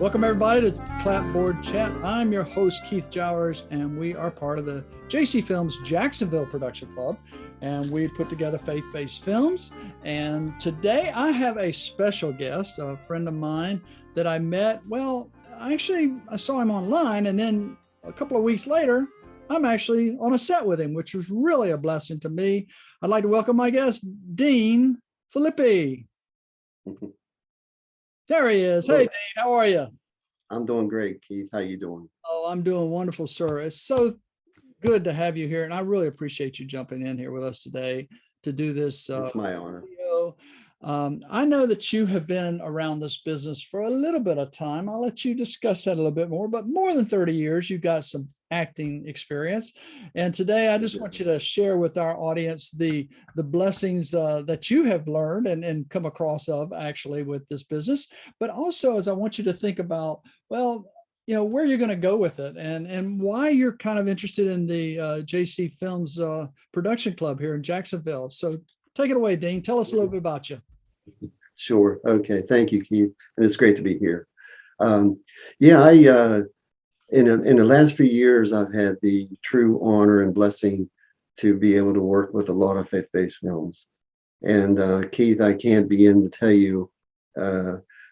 Welcome everybody to Clapboard Chat. I'm your host, Keith Jowers, and we are part of the JCFilms Jacksonville Production Club, and we put together faith-based films. And today I have a special guest, a friend of mine that I met. Well, I saw him online, and then a couple of weeks later, I'm actually on a set with him, which was really a blessing to me. I'd like to welcome my guest, Dean Phillippi. There he is. Hey, Dean, how are you? I'm doing great, Keith. How you doing? Oh, I'm doing wonderful, sir. It's so good to have you here, and I really appreciate you jumping in here with us today to do this. It's my honor. Video. I know that you have been around this business for a little bit of time. I'll let you discuss that a little bit more, but more than 30 years, you've got some acting experience. And today I just want you to share with our audience the blessings that you have learned and come across of actually with this business. But also, as I want you to think about, well, you know, where you're going to go with it and why you're kind of interested in the JC Films Production Club here in Jacksonville. So take it away, Dean. Tell us a little bit about you. Sure. Okay. Thank you, Keith. And it's great to be here. In the last few years, I've had the true honor and blessing to be able to work with a lot of faith-based films. And Keith, I can't begin to tell you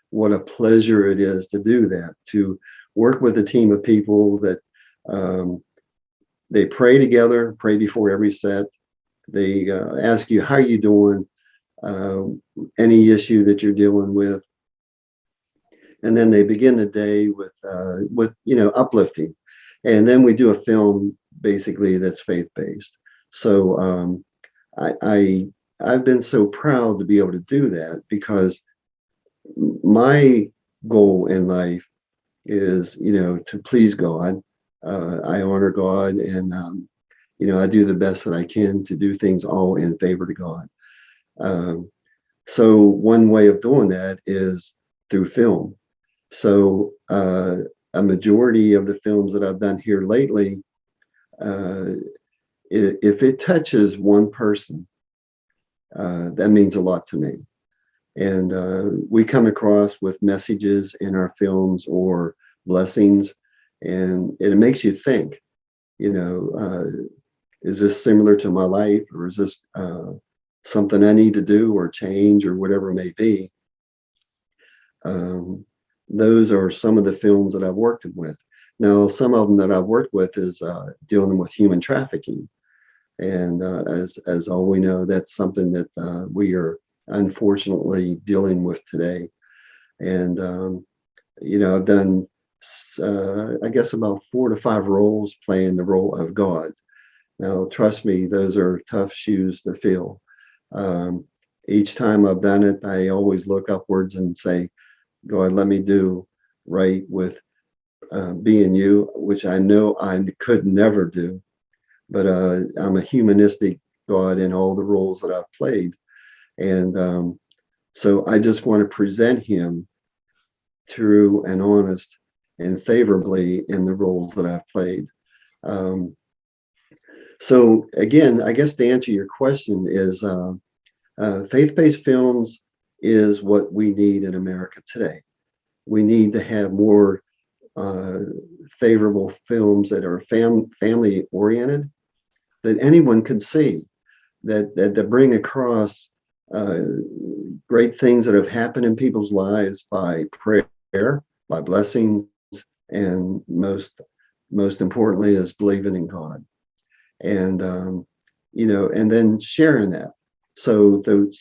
what a pleasure it is to do that, to work with a team of people that they pray together, pray before every set. They ask you, how are you doing? Any issue that you're dealing with. And then they begin the day with uplifting. And then we do a film basically that's faith-based. So I've been so proud to be able to do that, because my goal in life is, to please God. I honor God, and I do the best that I can to do things all in favor to God. So one way of doing that is through film. So a majority of the films that I've done here lately, if it touches one person, that means a lot to me. And we come across with messages in our films or blessings, and it makes you think, is this similar to my life, or is this something I need to do or change or whatever it may be? Those are some of the films that I've worked with. Now, some of them that I've worked with is dealing with human trafficking. And as all we know, that's something that we are unfortunately dealing with today. And, I've done, I guess, about 4 to 5 roles playing the role of God. Now, trust me, those are tough shoes to fill. Each time I've done it, I always look upwards and say, God, let me do right with being you, which I know I could never do. But I'm a humanistic God in all the roles that I've played. And so I just want to present him true and honest and favorably in the roles that I've played. So again, I guess to answer your question is faith-based films is what we need in America today. We need to have more favorable films that are family oriented, that anyone can see, that bring across great things that have happened in people's lives by prayer, by blessings, and most importantly is believing in God. And and then sharing that. So through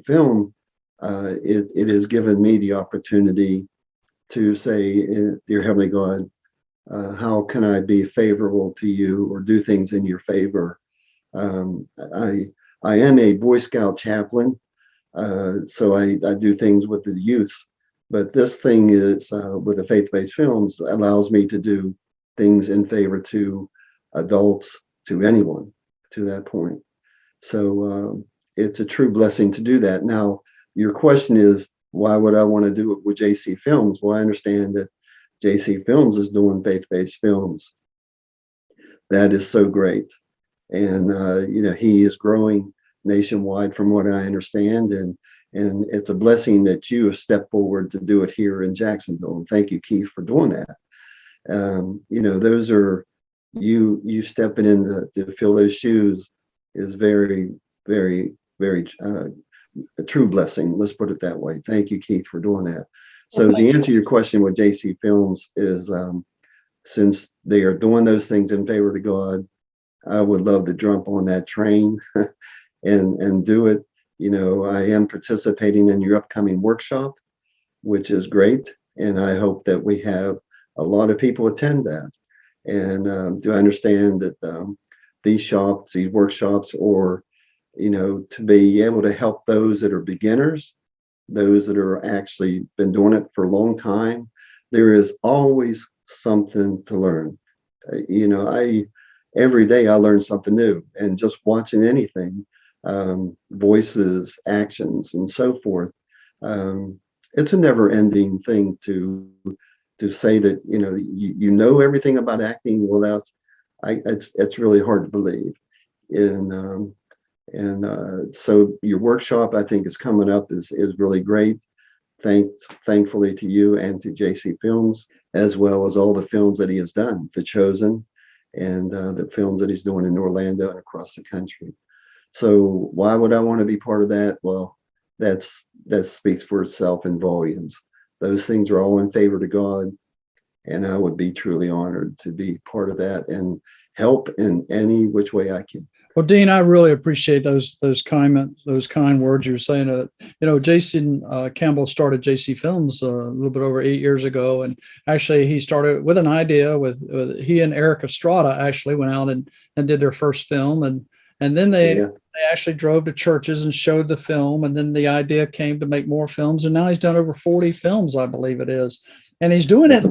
film, it has given me the opportunity to say, dear Heavenly God, how can I be favorable to you or do things in your favor? I am a Boy Scout chaplain, so I do things with the youth. But this thing is, with the faith-based films, allows me to do things in favor to adults, to anyone, to that point. So it's a true blessing to do that. Now, your question is, why would I want to do it with JC Films? Well, I understand that JC Films is doing faith-based films. That is so great. And, he is growing nationwide from what I understand. And And it's a blessing that you have stepped forward to do it here in Jacksonville. And thank you, Keith, for doing that. Those are you stepping in to fill those shoes is very, very, very a true blessing. Let's put it that way. Thank you, Keith, for doing that. So to answer your question with JC Films is, since they are doing those things in favor of God, I would love to jump on that train and do it. I am participating in your upcoming workshop, which is great. And I hope that we have a lot of people attend that. And do I understand that these workshops, or, to be able to help those that are beginners, those that are actually been doing it for a long time, there is always something to learn. Every day I learn something new, and just watching anything, voices, actions, and so forth. It's a never-ending thing to say that you know everything about acting. Well, it's really hard to believe. So your workshop, I think, is coming up is really great. Thankfully to you and to JC Films, as well as all the films that he has done, The Chosen, and the films that he's doing in Orlando and across the country. So why would I want to be part of that? Well, that speaks for itself in volumes. Those things are all in favor to God, and I would be truly honored to be part of that and help in any which way I can. Well, Dean, I really appreciate those kind words you're saying. Jason Campbell started JC Films a little bit over 8 years ago, and actually he started with an idea with he and Eric Estrada actually went out and did their first film, and then they actually drove to churches and showed the film, and then the idea came to make more films, and now he's done over 40 films, I believe it is, and he's doing it.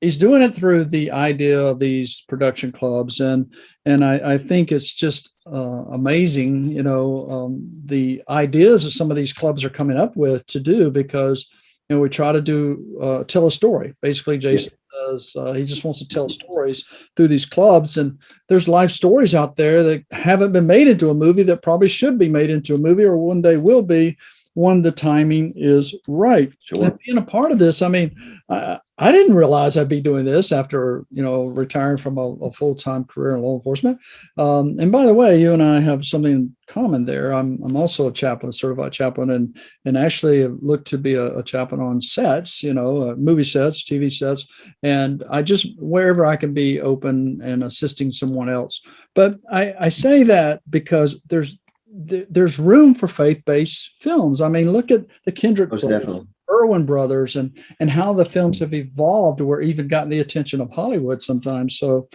He's doing it through the idea of these production clubs, and I think it's just amazing, the ideas that some of these clubs are coming up with to do, because we try to tell a story. Basically, Jason does. He just wants to tell stories through these clubs, and there's life stories out there that haven't been made into a movie that probably should be made into a movie, or one day will be, when the timing is right. Sure. And being a part of this, I mean, I didn't realize I'd be doing this after, retiring from a full-time career in law enforcement. And by the way, you and I have something in common there. I'm also a chaplain, certified chaplain, and actually look to be a chaplain on sets, movie sets, TV sets, and I just, wherever I can be open and assisting someone else. But I say that because there's room for faith-based films. I mean, look at the Kendrick brothers, Irwin brothers, and how the films have evolved, or even gotten the attention of Hollywood sometimes. So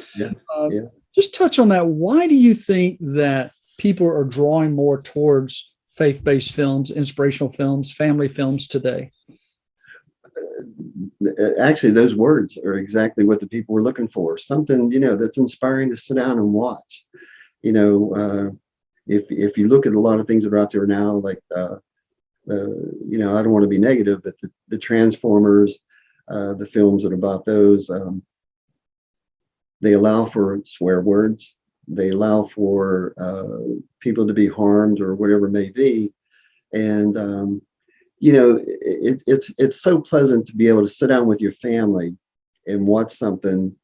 just touch on that. Why do you think that people are drawing more towards faith-based films, inspirational films, family films today? Actually, those words are exactly what the people were looking for. Something, that's inspiring to sit down and watch. If you look at a lot of things that are out there now, like I don't want to be negative, but the Transformers, the films that are about those, they allow for swear words, they allow for people to be harmed or whatever it may be, and it's so pleasant to be able to sit down with your family and watch something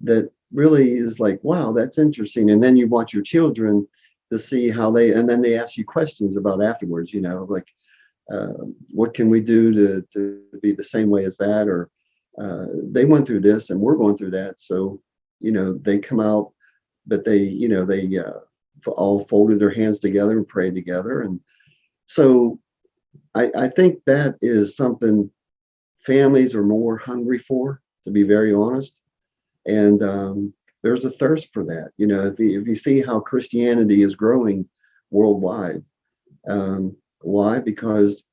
that really is like, wow, that's interesting, and then you watch your children to see how and then they ask you questions about afterwards, like, what can we do to be the same way as that? Or they went through this and we're going through that. So, they come out, but they all folded their hands together and prayed together. And so I think that is something families are more hungry for, to be very honest. And there's a thirst for that. If you see how Christianity is growing worldwide, why? Because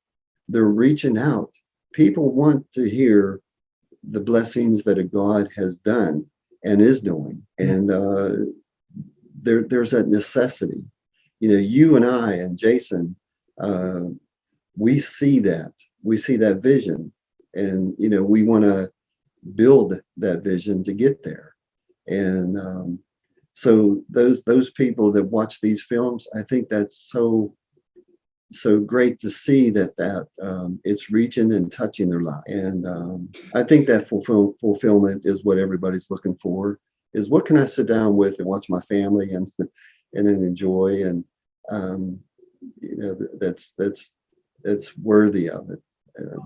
they're reaching out. People want to hear the blessings that a God has done and is doing. And there's that necessity. You and I and Jason, we see that. We see that vision. And, we want to build that vision to get there. And so those people that watch these films, I think that's so so great to see that it's reaching and touching their life. And I think that fulfillment is what everybody's looking for. Is what can I sit down with and watch my family and then enjoy, and that's worthy of it. And,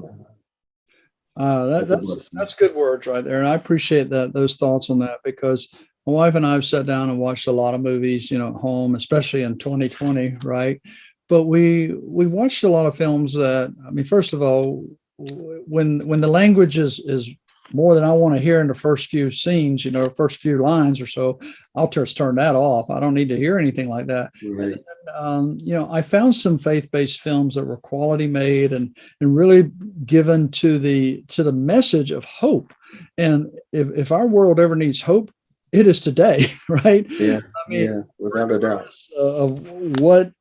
that's good words right there. And I appreciate those thoughts on that, because my wife and I have sat down and watched a lot of movies, at home, especially in 2020, right? But we watched a lot of films that, I mean, first of all, when the language is more than I want to hear in the first few scenes, first few lines or so, I'll just turn that off. I don't need to hear anything like that. right. And then, I found some faith-based films that were quality made and really given to the message of hope. And if our world ever needs hope, it is today, right? Yeah, I mean, yeah, without a doubt. Of what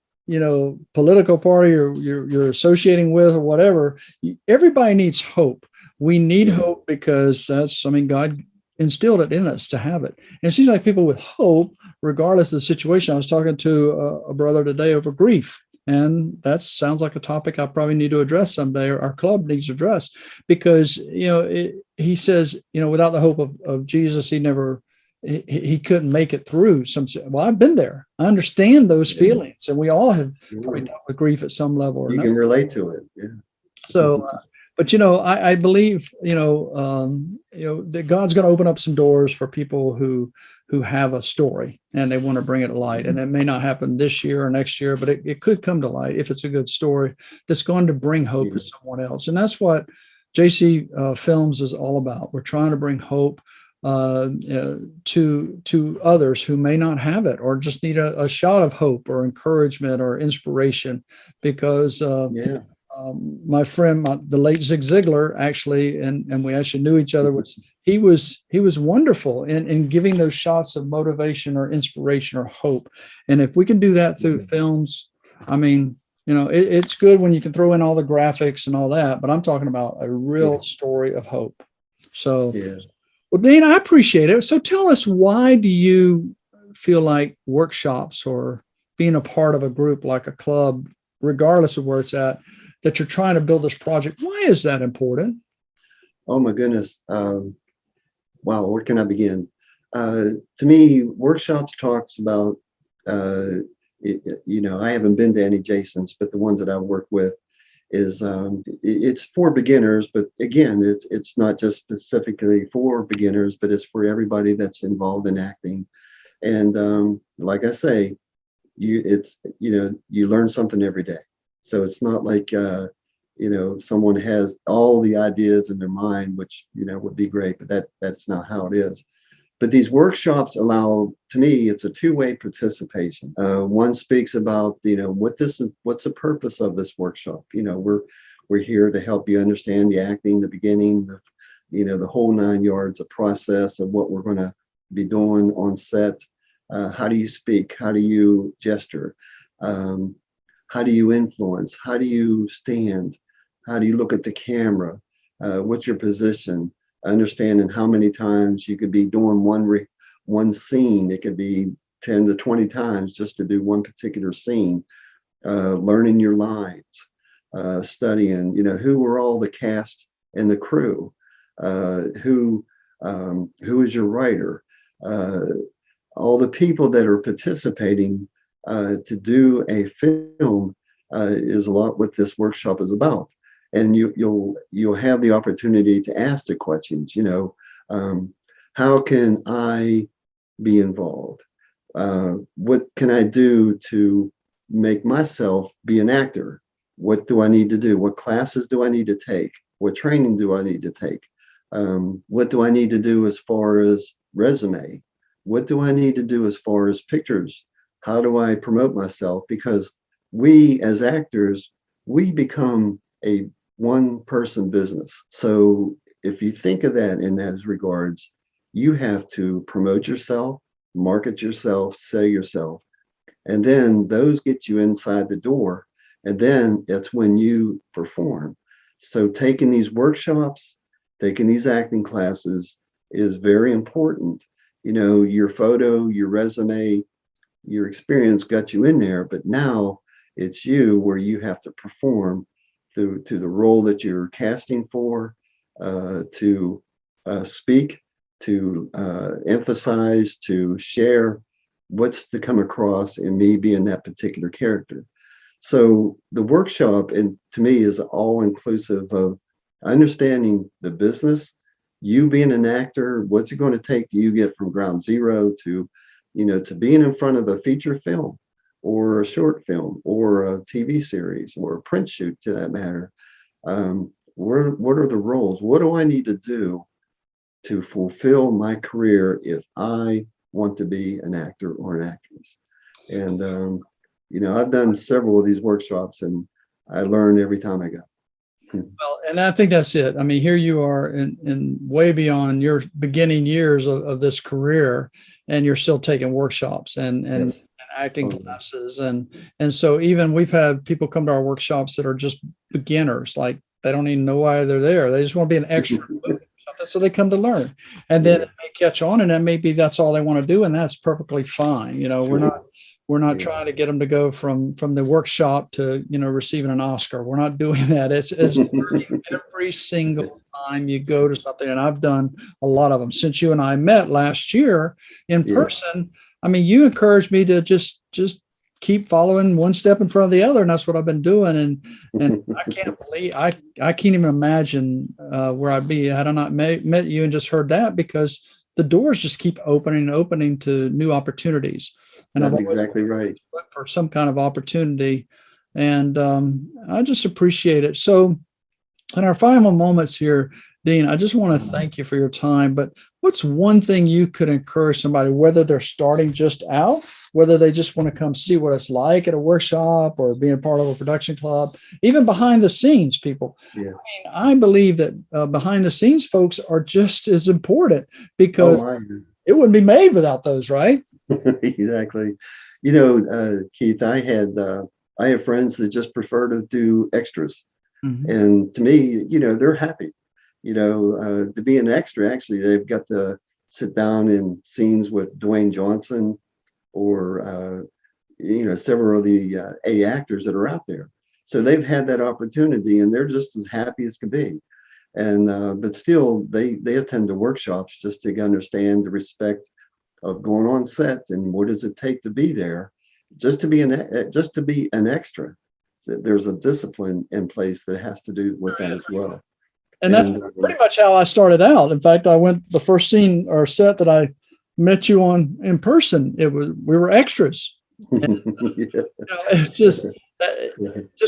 political party you're associating with or whatever, everybody needs hope. We need hope because God instilled it in us to have it. And it seems like people with hope, regardless of the situation. I was talking to a brother today over grief, and that sounds like a topic I probably need to address someday, or our club needs to address, because he says without the hope of Jesus, he couldn't make it through some. Well, I've been there. I understand those feelings, and we all have probably dealt with grief at some level or you another. can relate to it. Yeah. So, but I believe that God's going to open up some doors for people who have a story and they want to bring it to light. And it may not happen this year or next year, but it could come to light if it's a good story that's going to bring hope to someone else. And that's what JC Films is all about. We're trying to bring hope to others who may not have it, or just need a shot of hope or encouragement or inspiration, because my friend, the late Zig Ziglar, actually, and we actually knew each other, he was wonderful in giving those shots of motivation or inspiration or hope. And if we can do that through films, I mean, it's good when you can throw in all the graphics and all that, but I'm talking about a real story of hope. So, well, Dean, I appreciate it. So tell us, why do you feel like workshops or being a part of a group like a club, regardless of where it's at, that you're trying to build this project, why is that important? Oh my goodness. Wow, where can I begin? To me, workshops talks about, I haven't been to any Jasons, but the ones that I've worked with is, it's for beginners, but again, it's not just specifically for beginners, but it's for everybody that's involved in acting. And like I say, you learn something every day. So it's not like, someone has all the ideas in their mind, which, would be great, but that's not how it is. But these workshops allow, to me, it's a two-way participation. One speaks about, what's the purpose of this workshop? We're here to help you understand the acting, the beginning, the whole 9 yards of process of what we're going to be doing on set. How do you speak? How do you gesture? How do you influence? How do you stand? How do you look at the camera? What's your position? Understanding how many times you could be doing one scene. It could be 10 to 20 times just to do one particular scene. Learning your lines, studying, who were all the cast and the crew? Who is your writer? All the people that are participating to do a film is a lot what this workshop is about. And you'll have the opportunity to ask the questions, how can I be involved? What can I do to make myself be an actor? What do I need to do? What classes do I need to take? What training do I need to take? What do I need to do as far as resume? What do I need to do as far as pictures? How do I promote myself? Because we as actors, we become a one-person business. So if you think of that in those regards, you have to promote yourself, market yourself, sell yourself, and then those get you inside the door, and then that's when you perform. So taking these workshops, taking these acting classes is very important. Your photo, your resume, your experience got you in there, but now It's you, where you have to perform to the role that you're casting for, to speak, to emphasize, to share what's to come across in me being that particular character. So the workshop, and to me, is all inclusive of understanding the business, you being an actor, what's it going to take do you get from ground zero to, to being in front of a feature film or a short film or a TV series or a print shoot, to that matter. What are the roles? What do I need to do to fulfill my career if I want to be an actor or an actress? And I've done several of these workshops, and I learn every time I go. Well, and I think that's it. I mean, here you are in way beyond your beginning years of this career, and you're still taking workshops and Yes. acting classes. And so even we've had people come to our workshops that are just beginners, like they don't even know why they're there. They just want to be an extra. So they come to learn, and then it may catch on, and then maybe that's all they want to do, and that's perfectly fine. We're not trying to get them to go from the workshop to receiving an Oscar. We're not doing that. It's every single time you go to something, and I've done a lot of them since you and I met last year in person. I mean, you encouraged me to just keep following one step in front of the other, and that's what I've been doing. And I can't believe I can't even imagine where I'd be had I not met you and just heard that, because the doors just keep opening and opening to new opportunities. And that's exactly right. Look for some kind of opportunity, and I just appreciate it. So, in our final moments here, Dean, I just want to thank you for your time. But what's one thing you could encourage somebody, whether they're starting just out, whether they just want to come see what it's like at a workshop or being part of a production club, even behind the scenes people? Yeah. I mean, I believe that behind the scenes folks are just as important, because it wouldn't be made without those, right? Exactly. Keith, I have friends that just prefer to do extras. Mm-hmm. And to me, they're happy. To be an extra, actually, they've got to sit down in scenes with Dwayne Johnson or, several of the A actors that are out there. So they've had that opportunity, and they're just as happy as can be. And but still, they attend the workshops just to understand the respect of going on set and what does it take to be there, just to be an extra. So there's a discipline in place that has to do with that as well. And that's pretty much how I started out. In fact, I went the first scene or set that I met you on in person. We were extras. And, it's just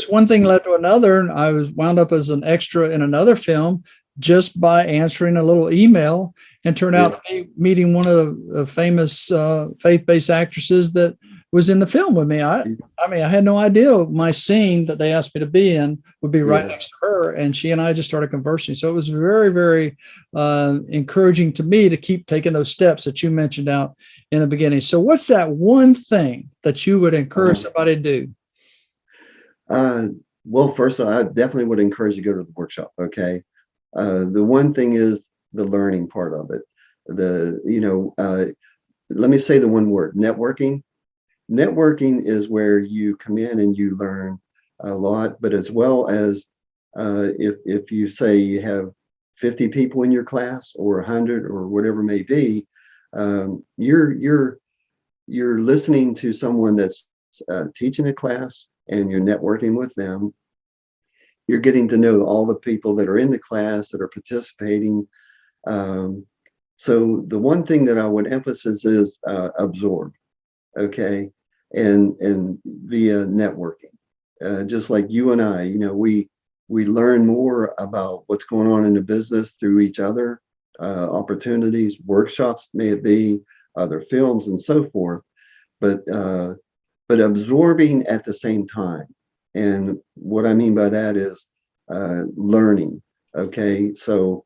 one thing led to another, and I was wound up as an extra in another film just by answering a little email, and turned out to be meeting one of the famous faith-based actresses that was in the film with me. I mean, I had no idea my scene that they asked me to be in would be right next to her, and she and I just started conversing. So it was very, very encouraging to me to keep taking those steps that you mentioned out in the beginning. So what's that one thing that you would encourage somebody to do? Well, first of all, I definitely would encourage you to go to the workshop. Okay. The one thing is the learning part of it. Let me say the one word: networking. Networking is where you come in and you learn a lot, but as well as if you say you have 50 people in your class or 100 or whatever it may be, you're listening to someone that's teaching a class, and you're networking with them. You're getting to know all the people that are in the class that are participating. So the one thing that I would emphasize is absorb, okay, and via networking. Just like you and I, we learn more about what's going on in the business through each other, opportunities, workshops, may it be, other films, and so forth. But absorbing at the same time. And what I mean by that is learning. Okay, so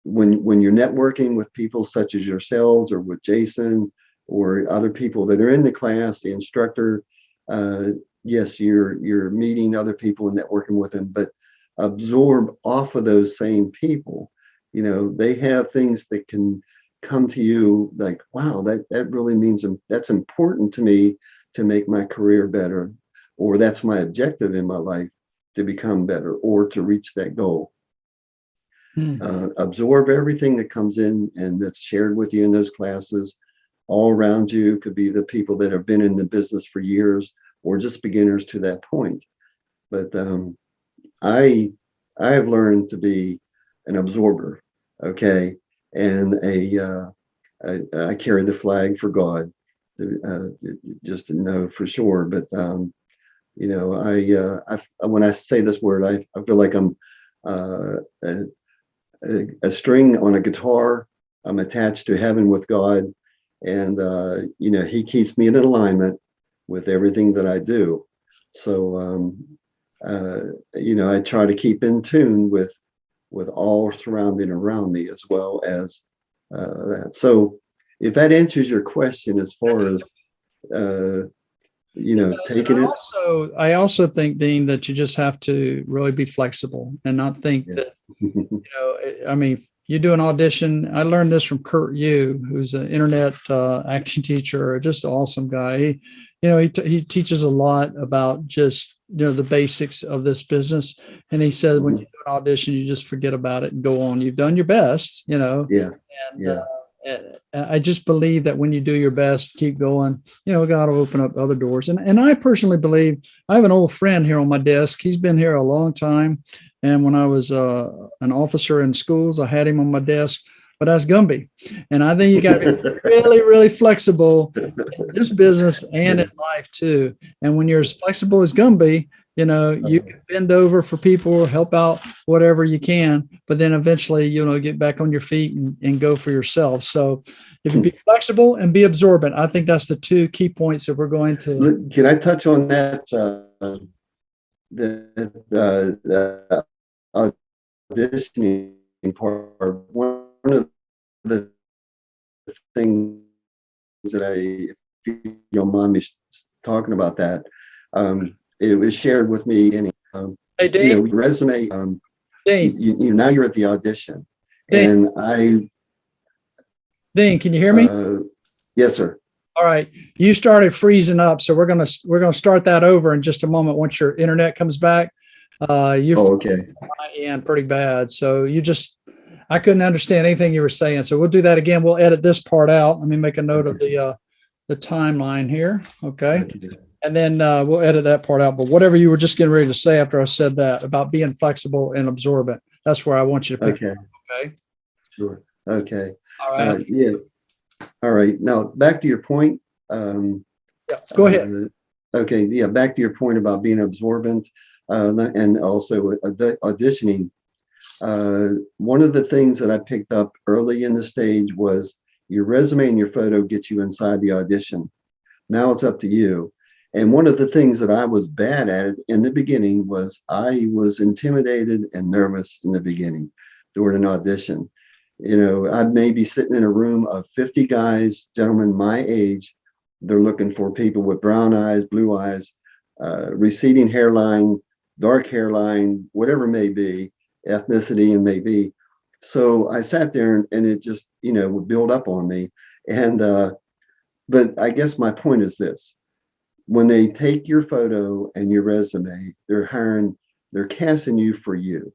when you're networking with people such as yourselves or with Jason or other people that are in the class, the instructor, yes, you're meeting other people and networking with them, but absorb off of those same people. They have things that can come to you like, wow, that really means that's important to me to make my career better, or that's my objective in my life, to become better or to reach that goal. Absorb everything that comes in and that's shared with you in those classes. All around you could be the people that have been in the business for years or just beginners to that point. But I have learned to be an absorber, okay, and I carry the flag for God, just to know for sure. But you know, I when I say this word, I feel like I'm a string on a guitar. I'm attached to heaven with God, and you know, He keeps me in alignment with everything that I do. So you know, I try to keep in tune with all surrounding around me, as well as that. So if that answers your question as far as you know, taking it. I also think, Dean, that you just have to really be flexible and not think Yeah. that, you know, I mean, you do an audition. I learned this from Kurt Yu, who's an internet acting teacher, just an awesome guy. He, you know, he teaches a lot about just, you know, the basics of this business. And he said, when you do an audition, you just forget about it and go on. You've done your best, you know. Yeah. And Yeah. I just believe that when you do your best, keep going, you know, God will open up other doors. And I personally believe, I have an old friend here on my desk. He's been here a long time. And when I was an officer in schools, I had him on my desk, but I was Gumby. And I think you got to be really, really flexible in this business and in life too. And when you're as flexible as Gumby, you know, you can bend over for people, help out whatever you can, but then eventually, you know, get back on your feet and go for yourself. So if you be flexible and be absorbent, I think that's the two key points that we're going to. Can I touch on that? The auditioning part. One of the things that if you don't mind me talking about that, it was shared with me. And Hey, Dave. You know, resume. Dean. You now you're at the audition, Dean. and Dean, can you hear me? Yes, sir. All right. You started freezing up, so we're gonna start that over in just a moment once your internet comes back. You're okay. And pretty bad. So I couldn't understand anything you were saying. So we'll do that again. We'll edit this part out. Let me make a note of the timeline here. Okay. And then we'll edit that part out. But whatever you were just getting ready to say after I said that about being flexible and absorbent, that's where I want you to pick up. Okay. Sure. Okay. All right. Yeah. All right. Now back to your point. Yeah, go ahead. Okay. Yeah. Back to your point about being absorbent and also auditioning. One of the things that I picked up early in the stage was your resume and your photo get you inside the audition. Now it's up to you. And one of the things that I was bad at in the beginning was I was intimidated and nervous in the beginning during an audition. You know, I may be sitting in a room of 50 guys, gentlemen my age. They're looking for people with brown eyes, blue eyes, receding hairline, dark hairline, whatever it may be, ethnicity and may be. So I sat there and it just, you know, would build up on me. And, but I guess my point is this. When they take your photo and your resume, they're casting you for you.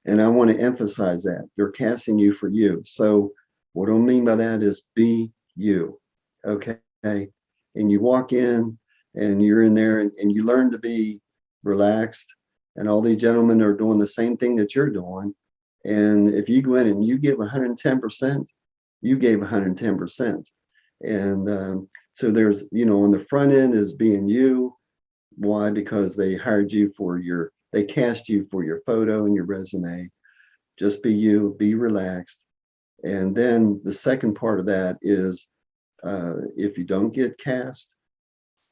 And I want to emphasize that they're casting you for you. So what I mean by that is be you. Okay. And you walk in and you're in there and you learn to be relaxed. And all these gentlemen are doing the same thing that you're doing. And if you go in and you give 110%, you gave 110%. And so there's, you know, on the front end is being you. Why? Because they hired you they cast you for your photo and your resume. Just be you, be relaxed. And then the second part of that is if you don't get cast,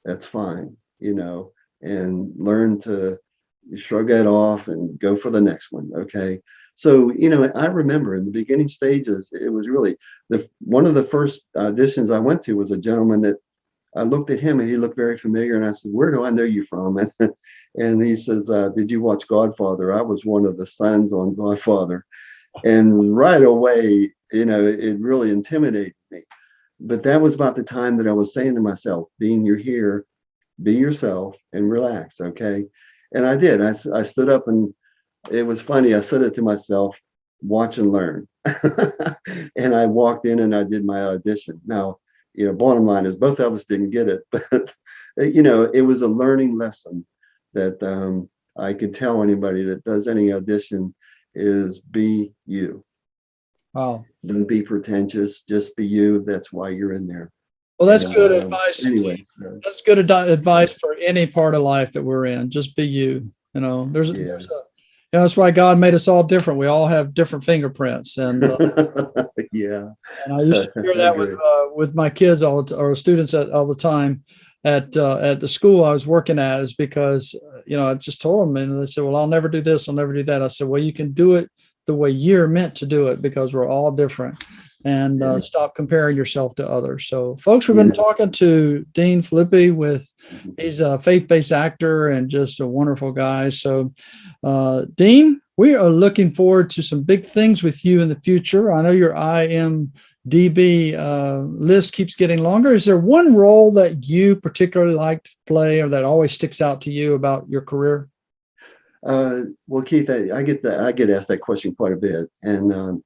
that's fine, you know, and learn to shrug it off and go for the next one. Okay. So, you know, I remember in the beginning stages, it was really one of the first auditions I went to was a gentleman that I looked at him and he looked very familiar. And I said, where do I know you from? And he says, did you watch Godfather? I was one of the sons on Godfather. And right away, you know, it really intimidated me. but that was about the time that I was saying to myself, Dean, you're here, be yourself and relax. Okay. And I did. I stood up, and it was funny. I said it to myself, watch and learn. And I walked in and I did my audition. Now, bottom line is both of us didn't get it, but it was a learning lesson that I could tell anybody that does any audition is be you. Wow. Don't be pretentious, just be you. That's why you're in there. Well, that's And, good advice. Anyway, That's good advice for any part of life that we're in. Just be you. There's that's why God made us all different. We all have different fingerprints, and yeah. and I used to hear that with my kids or students all the time at the school I was working at, is because I just told them, and they said, "Well, I'll never do this, I'll never do that." I said, "Well, you can do it the way you're meant to do it, because we're all different." And stop comparing yourself to others. So, folks, we've been talking to Dean Phillippi. He's a faith-based actor and just a wonderful guy. So, Dean, we are looking forward to some big things with you in the future. I know your IMDb list keeps getting longer. Is there one role that you particularly like to play, or that always sticks out to you about your career? Well, Keith, I get asked that question quite a bit, and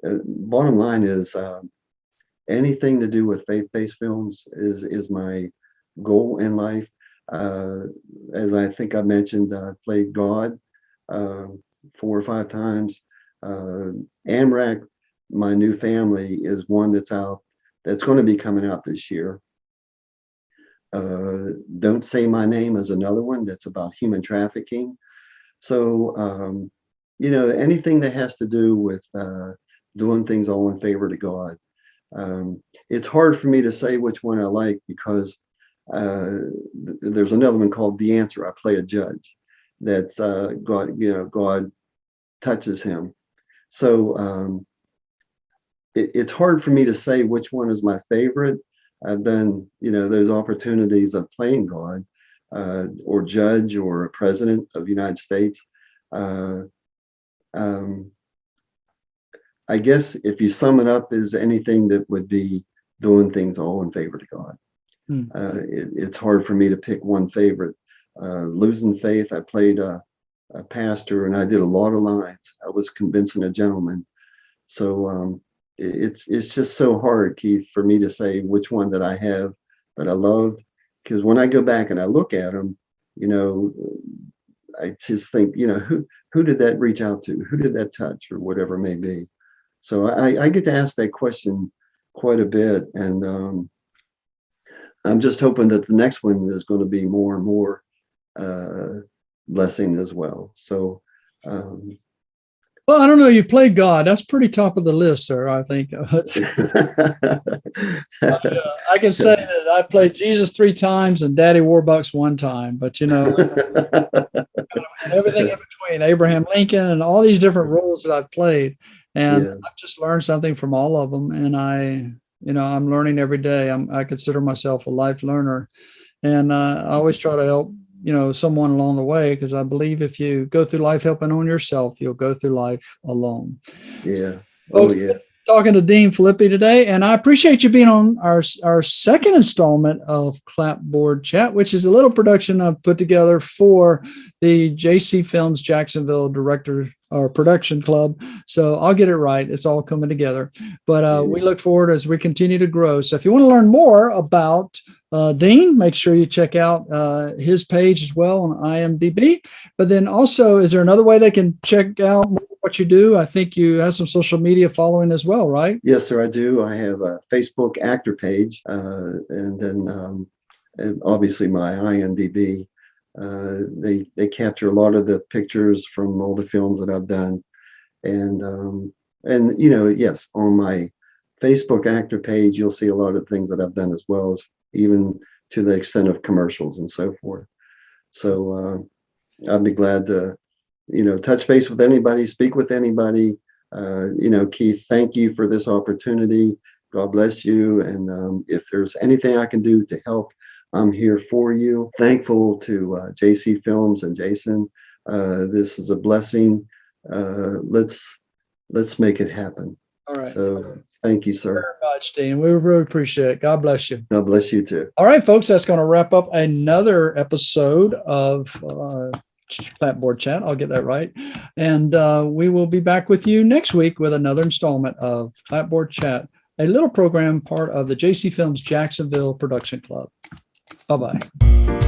bottom line is anything to do with faith-based films is my goal in life. As I think I mentioned, I played God 4 or 5 times. AMRAC, My New Family, is one that's going to be coming out this year. Don't Say My Name is another one that's about human trafficking. So anything that has to do with doing things all in favor to God. It's hard for me to say which one I like, because there's another one called The Answer. I play a judge that's God touches him. So it's hard for me to say which one is my favorite. I've done those opportunities of playing God or judge or a president of the United States. I guess if you sum it up as anything that would be doing things all in favor to God. It's hard for me to pick one favorite. Losing Faith, I played a pastor, and I did a lot of lines. I was convincing a gentleman. So it's just so hard, Keith, for me to say which one that I have that I loved, because when I go back and I look at them, I just think, who did that reach out to? Who did that touch, or whatever it may be? So I get to ask that question quite a bit, and I'm just hoping that the next one is going to be more and more blessing as well. So, well, I don't know. You played God. That's pretty top of the list, sir. I think. I can say that I played Jesus 3 times and Daddy Warbucks 1 time, but everything in between, Abraham Lincoln and all these different roles that I've played. And I've just learned something from all of them. And I'm learning every day. I consider myself a life learner, and I always try to help, someone along the way, because I believe if you go through life helping on yourself, you'll go through life alone. Yeah. Oh, yeah. Talking to Dean Phillippi today, and I appreciate you being on our second installment of Clapboard Chat, which is a little production I've put together for the JCFilms Jacksonville Director or Production Club. So I'll get it right. It's all coming together. But we look forward as we continue to grow. So if you want to learn more about Dean, make sure you check out his page as well on IMDb. But then also, is there another way they can check out what you do? I think you have some social media following as well, right? Yes, sir, I do. I have a Facebook actor page, and then and obviously my IMDb. They capture a lot of the pictures from all the films that I've done, and yes, on my Facebook actor page, you'll see a lot of things that I've done, as well as even to the extent of commercials and so forth. So I'd be glad to touch base with anybody, speak with anybody. Keith, thank you for this opportunity. God bless you. And if there's anything I can do to help, I'm here for you. Thankful to JC Films and Jason. This is a blessing. Let's make it happen. All right. So thank you, sir. Very much, Dean. We really appreciate it. God bless you. God bless you too. All right, folks, that's going to wrap up another episode of Clapboard Chat. I'll get that right. And we will be back with you next week with another installment of Clapboard Chat, a little program part of the JC Films Jacksonville Production Club. Bye-bye.